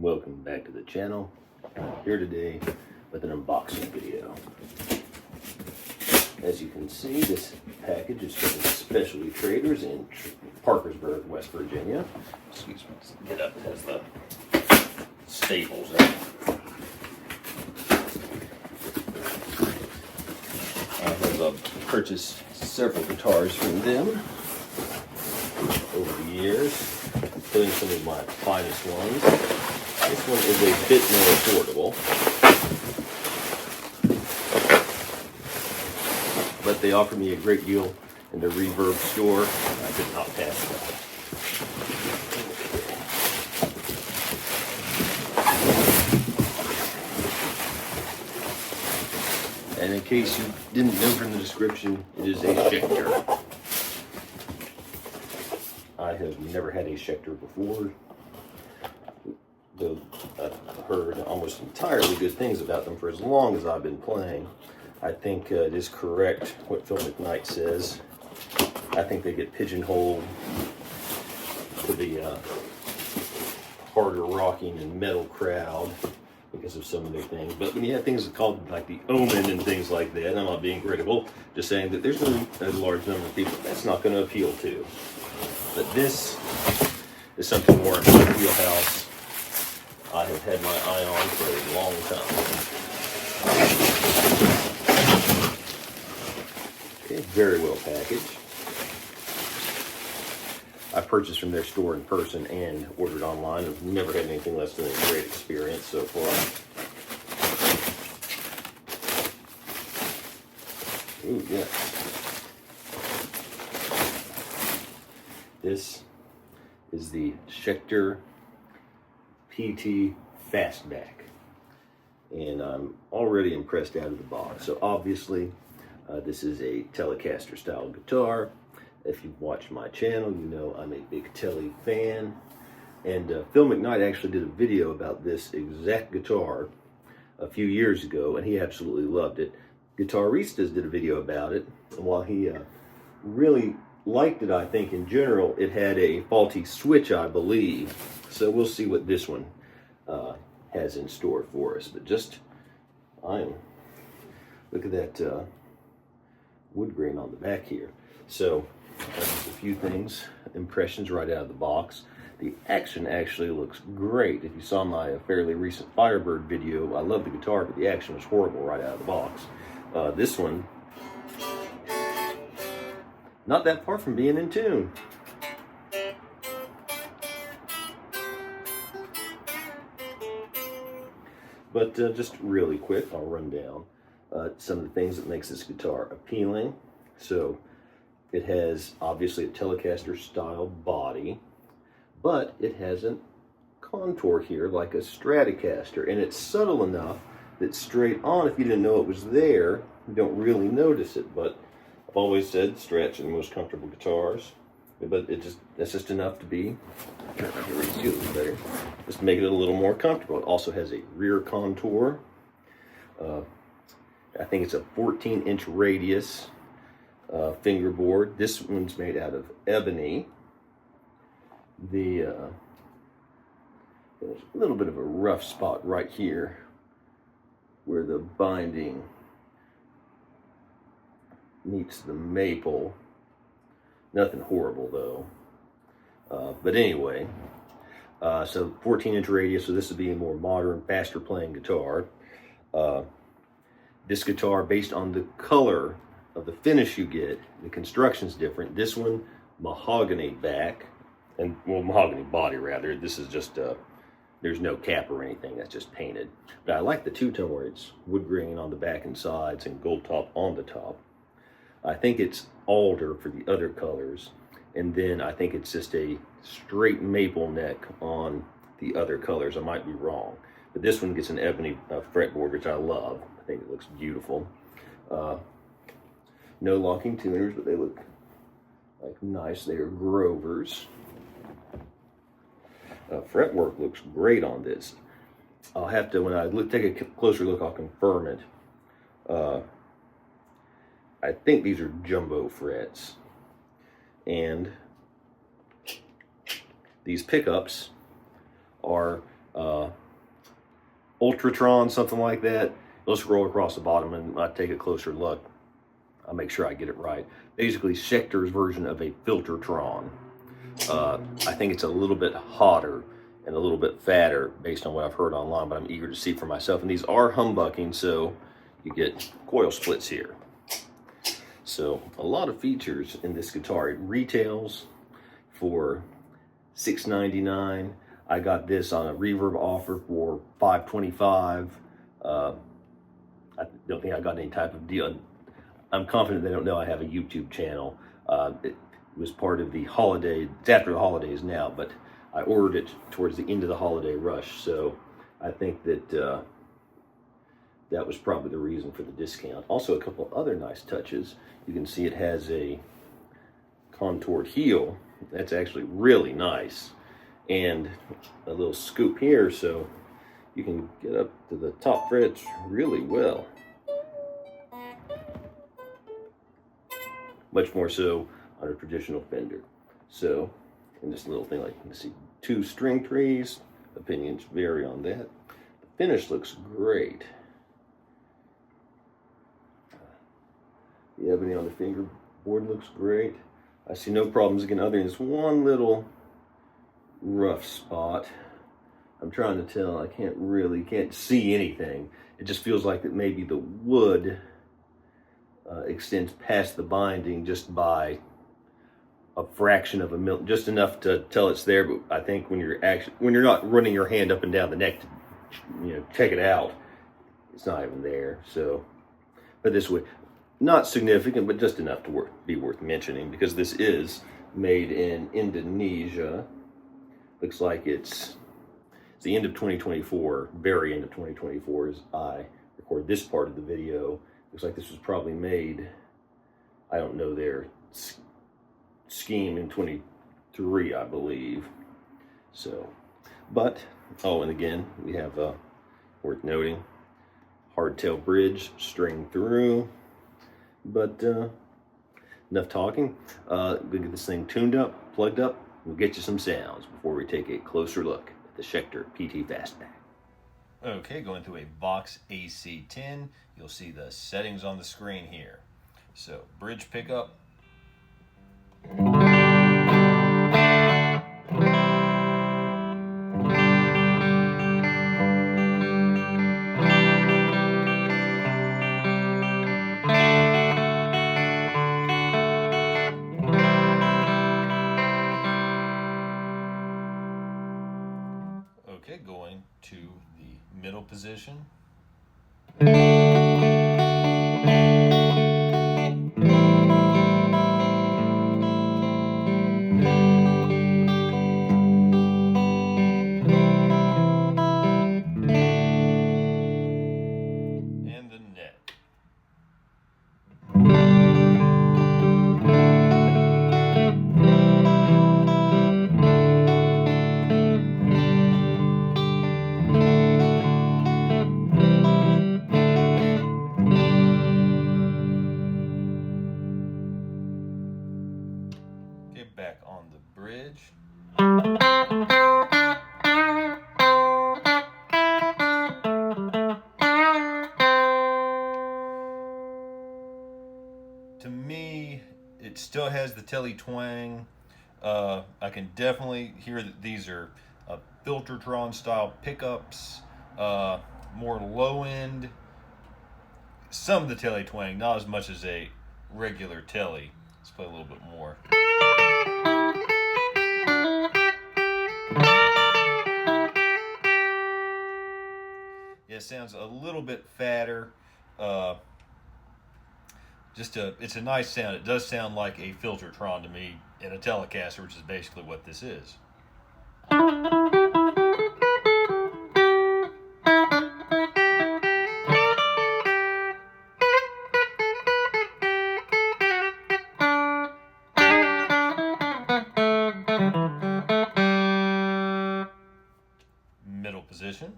Welcome back to the channel. Here today with an unboxing video. As you can see, this package is from Specialty Traders in Parkersburg, West Virginia. Excuse me, let's get up. It has the staples in it. I have purchased several guitars from them over the years, including some of my finest ones. This one is a bit more affordable, but they offered me a great deal in the Reverb store. I did not pass that. And in case you didn't know from the description, it is a Schecter. I have never had a Schecter before, though I've heard almost entirely good things about them for as long as I've been playing. I think it is correct what Phil McKnight says. I think they get pigeonholed to the harder rocking and metal crowd because of some of their things. But when you have things called like the Omen and things like that, I'm not being critical, just saying that there's a large number of people that's not going to appeal to. But this is something more in my wheelhouse. I have had my eye on for a long time. Okay, very well packaged. I purchased from their store in person and ordered online. I've never had anything less than a great experience so far. Ooh, yes. This is the Schecter PT Fastback, and I'm already impressed out of the box. So obviously, this is a Telecaster style guitar. If you've watched my channel, you know I'm a big Tele fan. And Phil McKnight actually did a video about this exact guitar a few years ago, and he absolutely loved it. Guitaristas did a video about it, and while he really liked it, I think in general, it had a faulty switch, I believe. So we'll see what this one has in store for us. But just, look at that wood grain on the back here. So just a few things, impressions right out of the box. The action actually looks great. If you saw my fairly recent Firebird video, I love the guitar, but the action was horrible right out of the box. This one, not that far from being in tune. But just really quick, I'll run down some of the things that makes this guitar appealing. So it has obviously a Telecaster style body, but it has a contour here like a Stratocaster, and it's subtle enough that straight on, if you didn't know it was there, you don't really notice it. But I've always said Strats are the most comfortable guitars, but that's just enough to be, better, just to make it a little more comfortable. It also has a rear contour. I think it's a 14-inch radius fingerboard. This one's made out of ebony. There's a little bit of a rough spot right here where the binding meets the maple. Nothing horrible though. But anyway, so 14-inch radius, so this would be a more modern, faster playing guitar. This guitar, based on the color of the finish you get, the construction's different. This one, mahogany back, and well, mahogany body rather. This is just, there's no cap or anything, that's just painted. But I like the two-tone where it's wood grain on the back and sides and gold top on the top. I think it's alder for the other colors, and then I think it's just a straight maple neck on the other colors. I might be wrong, but this one gets an ebony fretboard, which I love. I think it looks beautiful. No locking tuners, but they look like nice. They are Grovers. Fretwork looks great on this. I'll have to, when I take a closer look, I'll confirm it. I think these are jumbo frets, and these pickups are Ultratron, something like that. You'll scroll across the bottom and I take a closer look. I'll make sure I get it right. Basically, Schecter's version of a Filtertron. I think it's a little bit hotter and a little bit fatter based on what I've heard online, but I'm eager to see for myself. And these are humbucking, so you get coil splits here. So a lot of features in this guitar. It retails for $6.99. I got this on a Reverb offer for $5.25. I don't think I got any type of deal. I'm confident they don't know I have a YouTube channel. It was part of the holiday, it's after the holidays now, but I ordered it towards the end of the holiday rush. So I think that that was probably the reason for the discount. Also, a couple other nice touches. You can see it has a contoured heel. That's actually really nice. And a little scoop here, so you can get up to the top frets really well. Much more so on a traditional Fender. So, in this little thing, like you can see 2 string trees. Opinions vary on that. The finish looks great. The ebony on the fingerboard looks great. I see no problems again other than this one little rough spot. I'm trying to tell, I can't see anything. It just feels like that maybe the wood extends past the binding just by a fraction of a mil, just enough to tell it's there. But I think when you're not running your hand up and down the neck to check it out, it's not even there. So, but this would not significant, but just enough to be worth mentioning because this is made in Indonesia. Looks like it's the end of 2024, very end of 2024 as I record this part of the video. Looks like this was probably made, I don't know their scheme, in 23, I believe. So, but, oh, and again, we have, worth noting, hardtail bridge, string through. But enough talking. We'll get this thing tuned up, plugged up. We'll get you some sounds before we take a closer look at the Schecter PT Fastback. Okay, going through a Vox AC10, you'll see the settings on the screen here. So, bridge pickup. Okay, going to the middle position. And the neck. Get back on the bridge. To me, it still has the tele twang. I can definitely hear that these are Filtertron style pickups, more low end. Some of the tele twang, not as much as a regular tele. Let's play a little bit more. Yeah, it sounds a little bit fatter. It's a nice sound. It does sound like a Filtertron to me in a Telecaster, which is basically what this is. Middle position.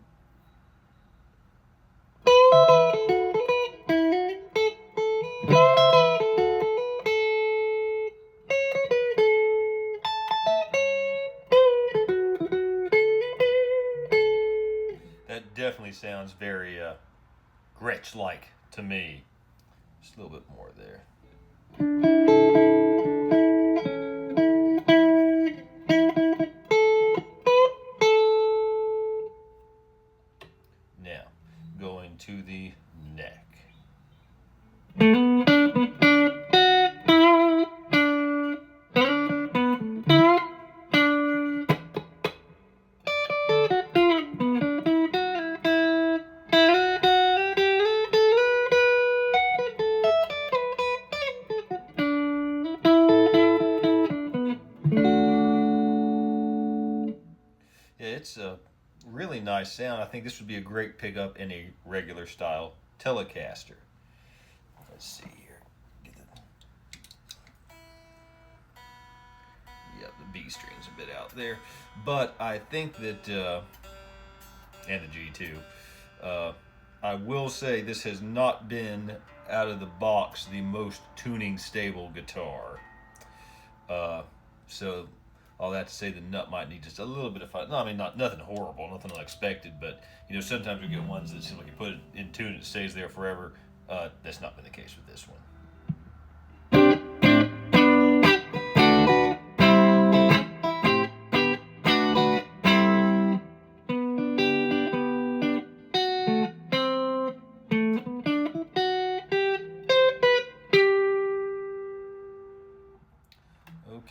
That definitely sounds very Gretsch-like to me. Just a little bit more there. Now, going to the neck. It's a really nice sound. I think this would be a great pickup in a regular style Telecaster. Let's see here. Yep, the B string's a bit out there. But I think that, and the G too, I will say this has not been, out of the box, the most tuning stable guitar. So all that to say, the nut might need just a little bit of fun. No, I mean, nothing horrible, nothing unexpected, but you know, sometimes we get ones that seem like you put it in tune and it stays there forever. That's not been the case with this one.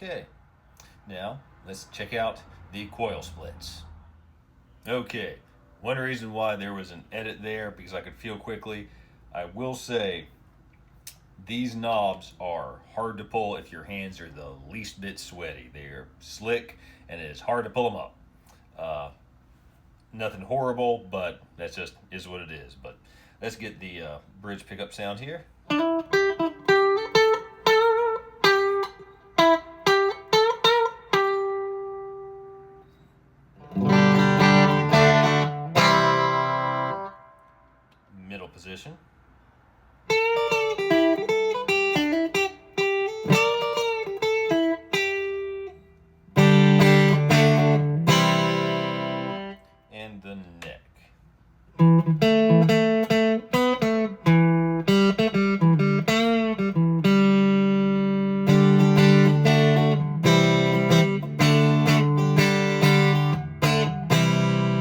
Okay, now let's check out the coil splits. Okay, one reason why there was an edit there, because I could feel quickly. I will say these knobs are hard to pull if your hands are the least bit sweaty. They're slick and it is hard to pull them up. Nothing horrible, but that's just is what it is. But let's get the bridge pickup sound here. Middle position. And the neck.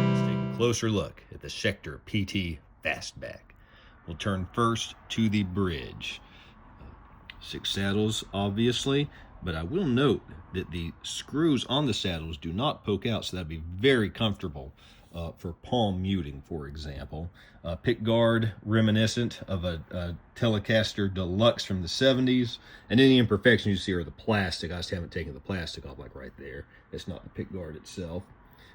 Let's take a closer look at the Schecter PT Fastback. We'll turn first to the bridge. 6 saddles, obviously, but I will note that the screws on the saddles do not poke out, so that'd be very comfortable for palm muting, for example. Pick guard reminiscent of a Telecaster Deluxe from the 70s, and any imperfections you see are the plastic. I just haven't taken the plastic off, like right there. It's not the pick guard itself.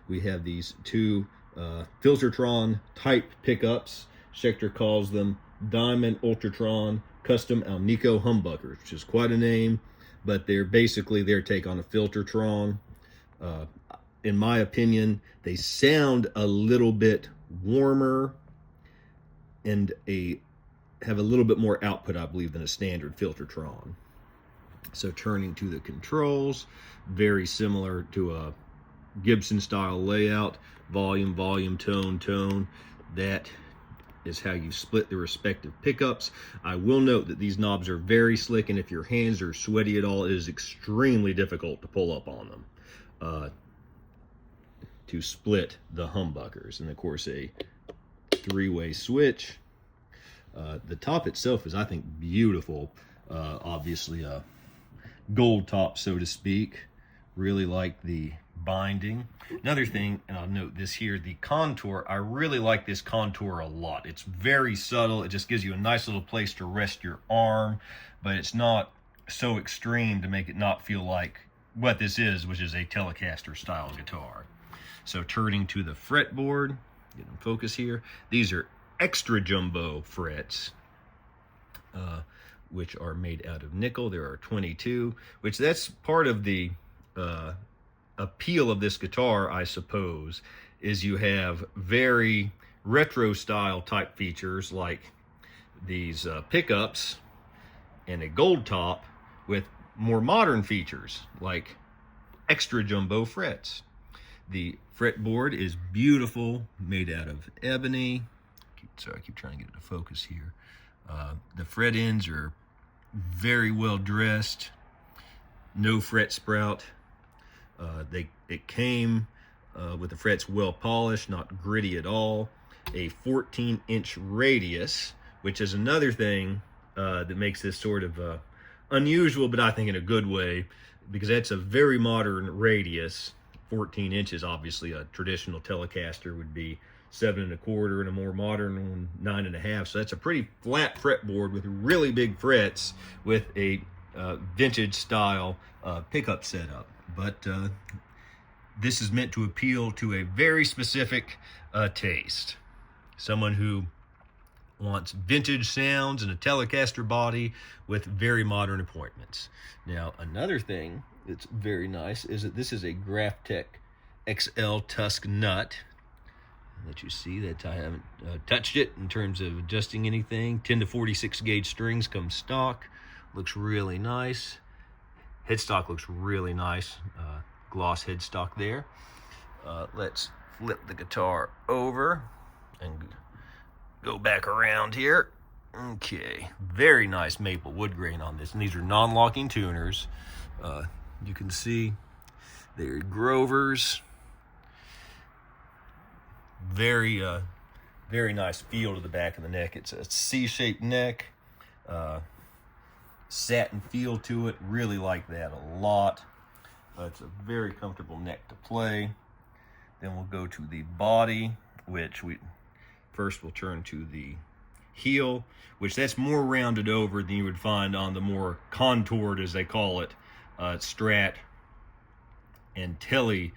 We have these 2 Filtertron type pickups. Schecter calls them Diamond Ultratron Custom Alnico Humbuckers, which is quite a name, but they're basically their take on a Filtertron. In my opinion, they sound a little bit warmer and have a little bit more output, I believe, than a standard Filtertron. So turning to the controls, very similar to a Gibson style layout. Volume, volume, tone, tone. That is how you split the respective pickups. I will note that these knobs are very slick, and if your hands are sweaty at all, it is extremely difficult to pull up on them to split the humbuckers. And of course, a 3-way switch. The top itself is, I think, beautiful. Obviously a gold top, so to speak. Really like the binding. Another thing, and I'll note this here, the contour. I really like this contour a lot. It's very subtle. It just gives you a nice little place to rest your arm, but it's not so extreme to make it not feel like what this is, which is a Telecaster style guitar. So turning to the fretboard, get in focus here. These are extra jumbo frets, which are made out of nickel. There are 22, which that's part of the appeal of this guitar, I suppose, is you have very retro style type features like these pickups and a gold top, with more modern features like extra jumbo frets. The fretboard is beautiful, made out of ebony. Sorry, I keep trying to get it to focus here. The fret ends are very well dressed, no fret sprout. It came with the frets well polished, not gritty at all. A 14-inch radius, which is another thing that makes this sort of unusual, but I think in a good way, because that's a very modern radius. 14 inches, obviously a traditional Telecaster would be 7 1/4, and a more modern one 9 1/2. So that's a pretty flat fretboard with really big frets with a vintage style pickup setup. But this is meant to appeal to a very specific taste. Someone who wants vintage sounds and a Telecaster body with very modern appointments. Now, another thing that's very nice is that this is a Graphtec XL Tusk nut. Let you see that I haven't touched it in terms of adjusting anything. 10 to 46 gauge strings come stock. Looks really nice. Headstock looks really nice. Gloss headstock there. Let's flip the guitar over and go back around here. Okay, very nice maple wood grain on this, and these are non-locking tuners. You can see they're Grovers. Very nice feel to the back of the neck. It's a C-shaped neck, satin feel to it. Really like that a lot. It's a very comfortable neck to play. Then we'll go to the body, which first we'll turn to the heel, which that's more rounded over than you would find on the more contoured, as they call it, Strat and Tele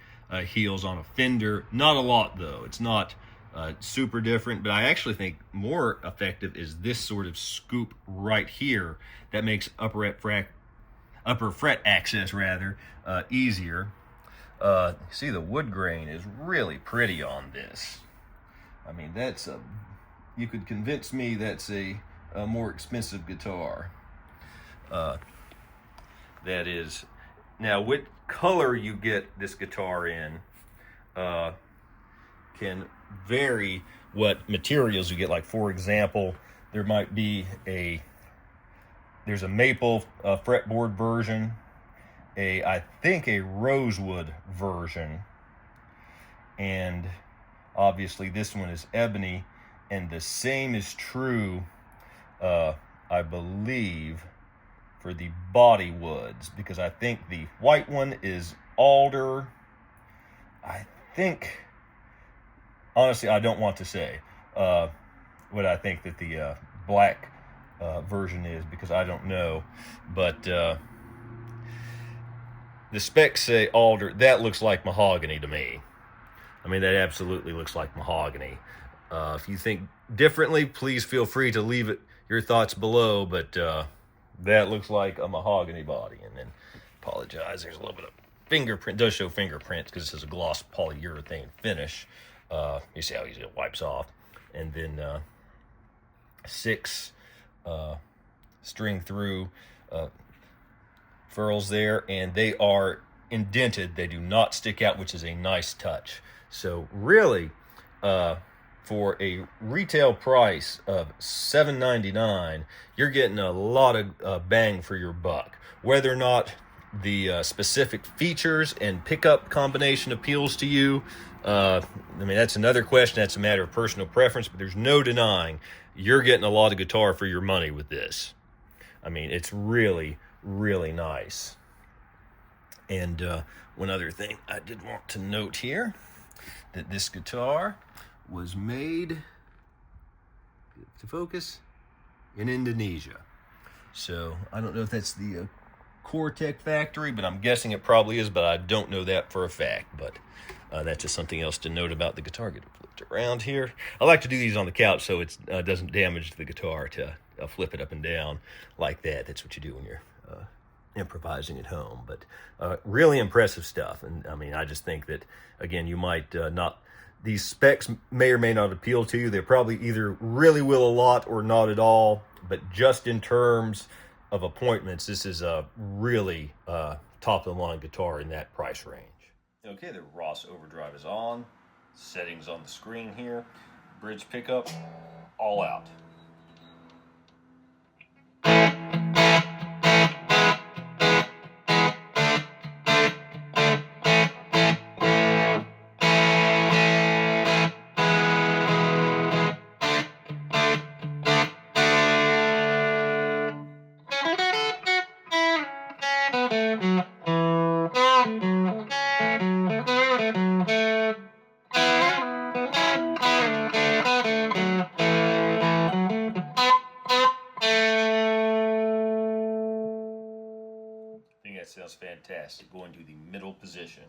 heels on a Fender. Not a lot though. It's not super different, but I actually think more effective is this sort of scoop right here that makes upper fret access rather easier. See, the wood grain is really pretty on this. I mean, that's you could convince me that's a more expensive guitar. That is. Now, what color you get this guitar in can vary what materials you get. Like, for example, there might be there's a maple fretboard version, I think a rosewood version, and obviously this one is ebony, and the same is true, I believe, for the body woods, because I think the white one is alder. I think, honestly, I don't want to say what I think that the black version is, because I don't know, but the specs say alder. That looks like mahogany to me. I mean, that absolutely looks like mahogany. If you think differently, please feel free to leave your thoughts below, but that looks like a mahogany body. And then, apologize, there's a little bit of fingerprint. It does show fingerprints because this is a gloss polyurethane finish. You see how easy it wipes off. And then 6 string through furls there, and they are indented. They do not stick out, which is a nice touch. So really, for a retail price of $7.99, you're getting a lot of bang for your buck. Whether or not the specific features and pickup combination appeals to you, I mean, that's another question. That's a matter of personal preference, but there's no denying you're getting a lot of guitar for your money with this. I mean, it's really, really nice. And one other thing I did want to note here, that this guitar was made, to focus, in Indonesia. So I don't know if that's the Cortec factory, but I'm guessing it probably is, but I don't know that for a fact. But that's just something else to note about the guitar. Get it flipped around here. I like to do these on the couch so it doesn't damage the guitar to flip it up and down like that. That's what you do when you're improvising at home. But really impressive stuff. And I mean, I just think that, again, you might not, these specs may or may not appeal to you. They probably either really will a lot or not at all. But just in terms of appointments, this is a really top of the line guitar in that price range. Okay, the Ross Overdrive is on. Settings on the screen here. Bridge pickup, all out. I think that sounds fantastic. Going to the middle position.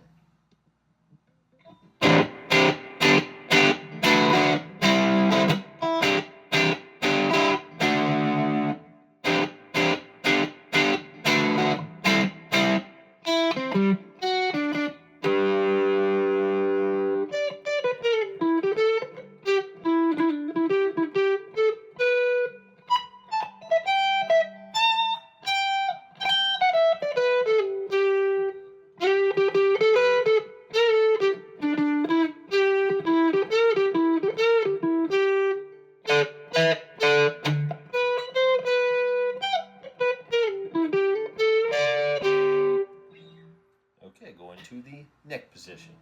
Okay, going to the neck position.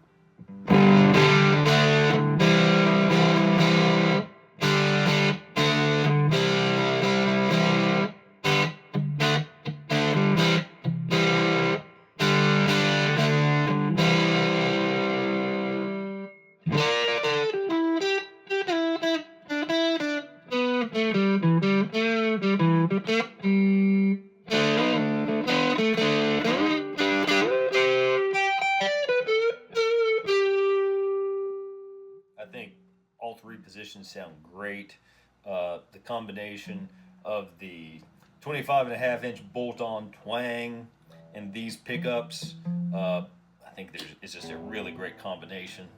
I think all three positions sound great. The combination of the 25.5-inch bolt-on twang and these pickups, I think it's just a really great combination.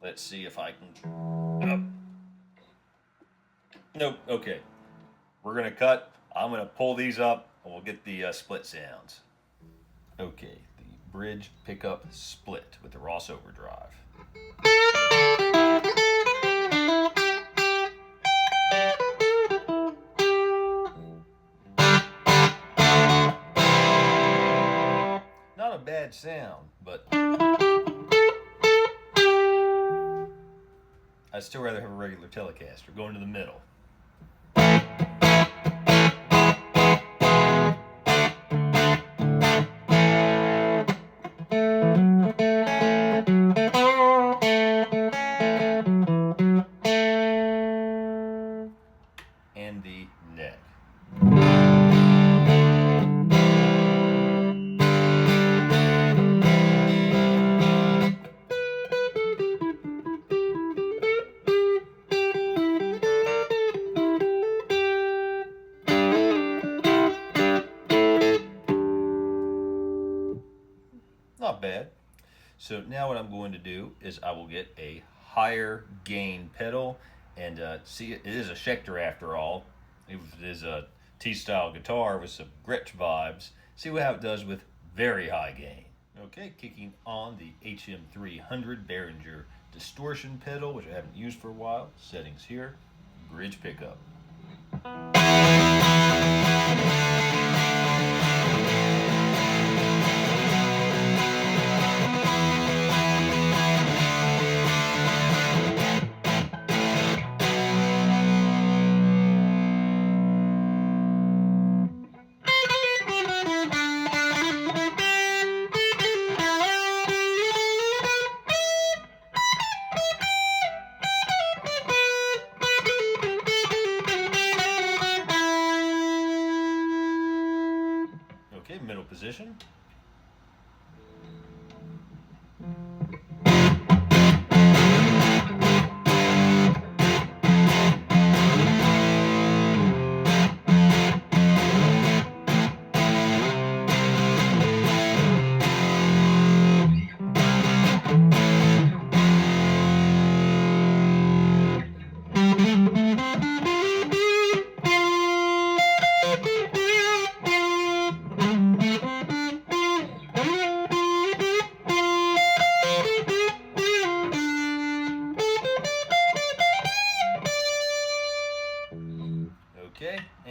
Let's see if I can... Nope, okay. We're going to cut. I'm going to pull these up and we'll get the split sounds. Okay, the bridge pickup split with the Ross Overdrive. Not a bad sound, but I'd still rather have a regular Telecaster. Going to the middle. And the neck. Not bad. So now what I'm going to do is I will get a higher gain pedal and see, it is a Schecter after all. It is a T-style guitar with some Gretsch vibes. See how it does with very high gain. Okay, kicking on the HM300 Behringer Distortion pedal, which I haven't used for a while. Settings here, bridge pickup.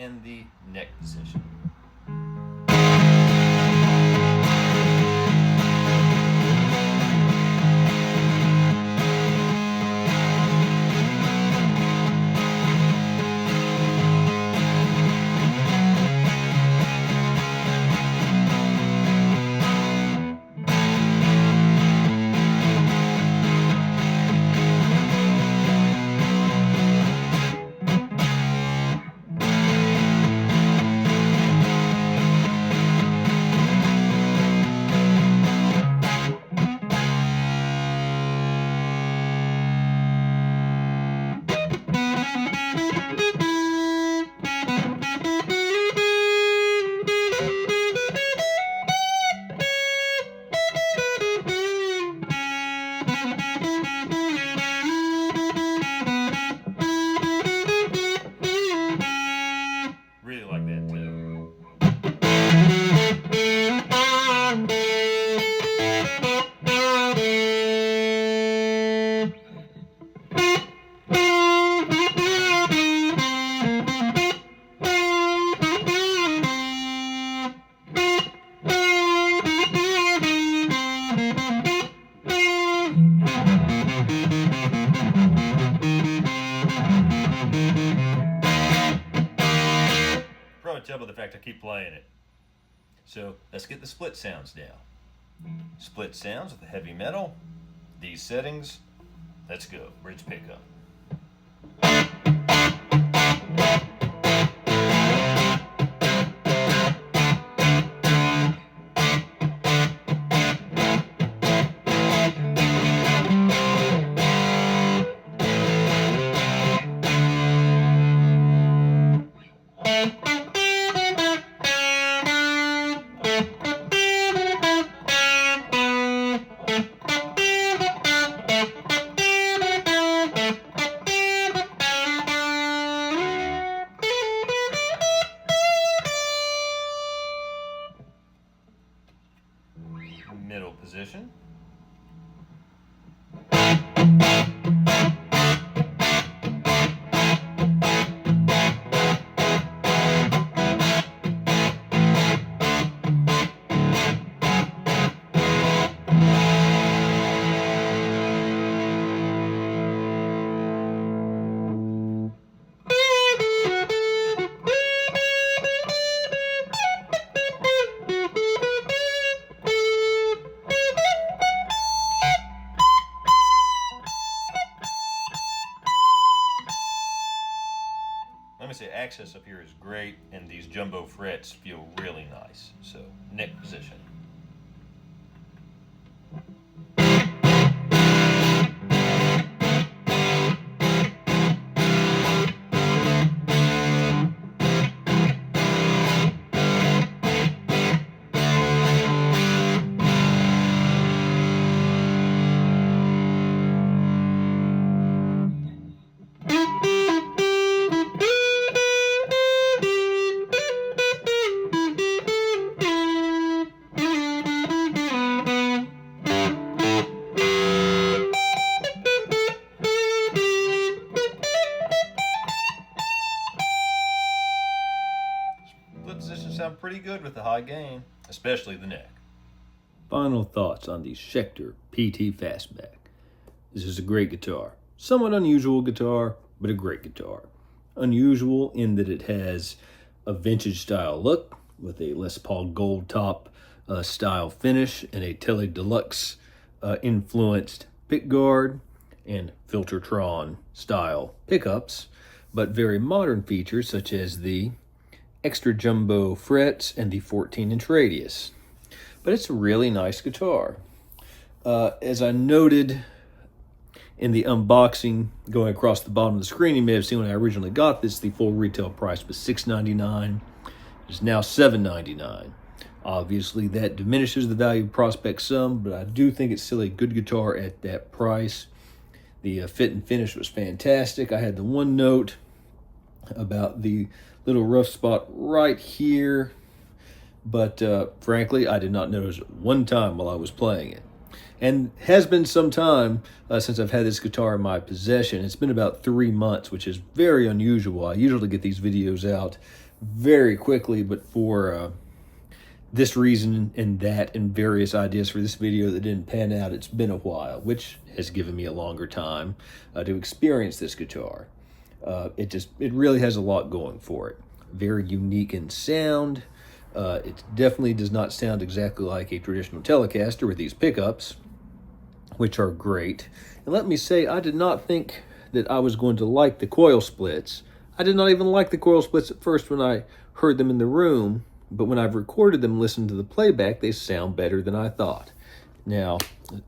and the neck position. Really like that too. Probably tell by the fact I keep playing it. So let's get the split sounds down. Split sounds with the heavy metal. These settings. Let's go. Bridge pickup. Middle position. Let me say, access up here is great, and these jumbo frets feel really nice. So, neck position. Positions sound pretty good with the high gain, especially the neck. Final thoughts on the Schecter PT Fastback. This is a great guitar. Somewhat unusual guitar, but a great guitar. Unusual in that it has a vintage style look with a Les Paul Gold Top style finish and a Tele Deluxe influenced pickguard and Filtertron style pickups, but very modern features such as the extra jumbo frets and the 14-inch radius. But it's a really nice guitar. As I noted in the unboxing going across the bottom of the screen, you may have seen when I originally got this, the full retail price was $699. It's now $799. Obviously, that diminishes the value of Prospect some, but I do think it's still a good guitar at that price. The fit and finish was fantastic. I had the one note about the little rough spot right here, but frankly, I did not notice it one time while I was playing it. And has been some time since I've had this guitar in my possession. It's been about 3 months, which is very unusual. I usually get these videos out very quickly, but for this reason and that and various ideas for this video that didn't pan out, it's been a while, which has given me a longer time to experience this guitar. It really has a lot going for it. Very unique in sound. It definitely does not sound exactly like a traditional Telecaster with these pickups, which are great. And let me say, I did not think that I was going to like the coil splits. I did not even like the coil splits at first when I heard them in the room, but when I've recorded them, listened to the playback, they sound better than I thought. Now,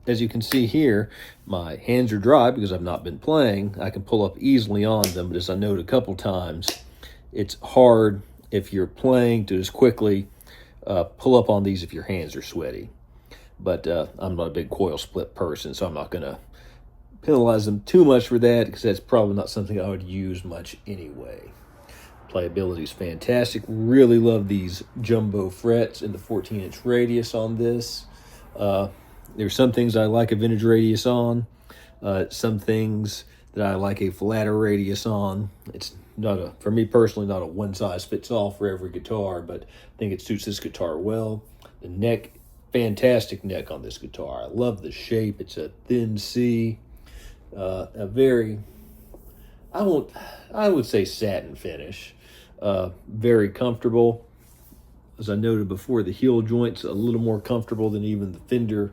as you can see here, my hands are dry because I've not been playing. I can pull up easily on them, but as I noted a couple times, it's hard if you're playing to just quickly pull up on these if your hands are sweaty. But I'm not a big coil split person, so I'm not going to penalize them too much for that, because that's probably not something I would use much anyway. Playability is fantastic. Really love these jumbo frets and the 14-inch radius on this. There's some things I like a vintage radius on, some things that I like a flatter radius on. It's not for me personally, not a one-size-fits-all for every guitar, but I think it suits this guitar well. The neck, fantastic neck on this guitar. I love the shape. It's a thin C, a very, I would say satin finish. Very comfortable. As I noted before, the heel joint's a little more comfortable than even the Fender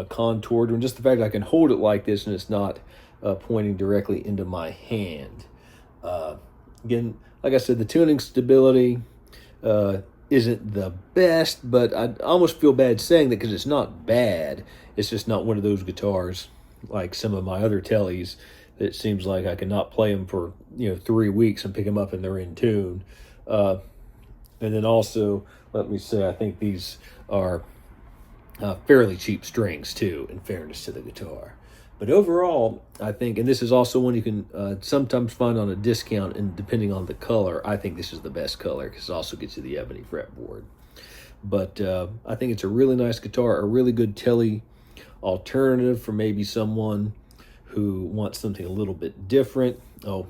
contoured one. Just the fact I can hold it like this and it's not pointing directly into my hand. Again, like I said, the tuning stability isn't the best, but I almost feel bad saying that because it's not bad. It's just not one of those guitars like some of my other Tellies that it seems like I cannot play them for 3 weeks and pick them up and they're in tune. And then also, let me say, I think these are fairly cheap strings too, in fairness to the guitar. But overall, I think, and this is also one you can sometimes find on a discount, and depending on the color, I think this is the best color because it also gets you the ebony fretboard. But I think it's a really nice guitar, a really good Telly alternative for maybe someone who wants something a little bit different. Oh,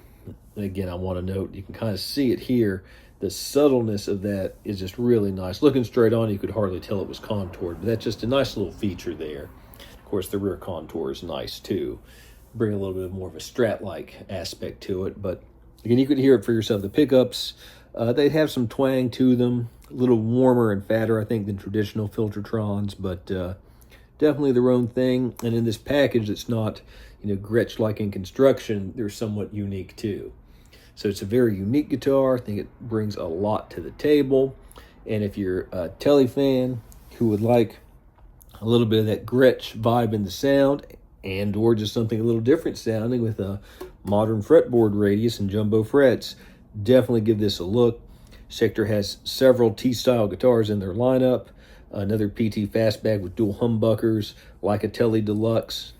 and again, I want to note, you can kind of see it here. The subtleness of that is just really nice. Looking straight on, you could hardly tell it was contoured, but that's just a nice little feature there. Of course, the rear contour is nice too. Bring a little bit more of a Strat-like aspect to it, but again, you could hear it for yourself. The pickups, they have some twang to them, a little warmer and fatter, I think, than traditional Filtertrons, but definitely their own thing. And in this package, it's not, Gretsch-like in construction, they're somewhat unique too. So it's a very unique guitar. I think it brings a lot to the table. And if you're a Telly fan who would like a little bit of that Gretsch vibe in the sound, and or just something a little different sounding with a modern fretboard radius and jumbo frets, definitely give this a look. Schecter has several T-style guitars in their lineup. Another PT Fastback with dual humbuckers, like a Telly Deluxe,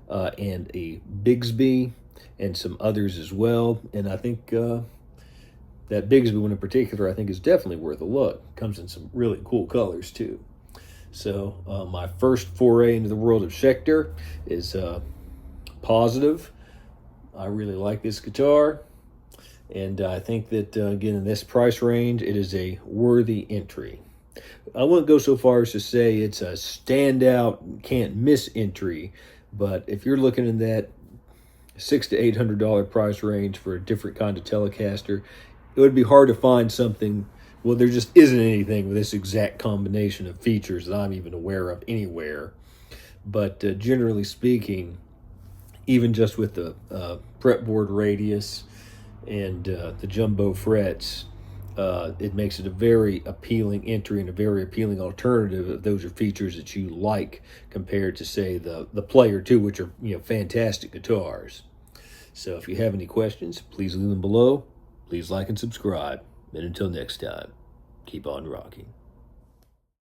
and a Bigsby, and some others as well. And I think that Bigsby one in particular, I think, is definitely worth a look. Comes in some really cool colors too. So my first foray into the world of Schecter is positive. I really like this guitar, and I think that again, in this price range, it is a worthy entry. I wouldn't go so far as to say it's a standout, can't miss entry, but if you're looking in that $600 to $800 price range for a different kind of Telecaster, it would be hard to find something. Well, there just isn't anything with this exact combination of features that I'm even aware of anywhere. But generally speaking, even just with the fretboard radius and the jumbo frets, it makes it a very appealing entry and a very appealing alternative if those are features that you like compared to, say, the Player 2, which are fantastic guitars. So if you have any questions, please leave them below. Please like and subscribe. And until next time, keep on rocking.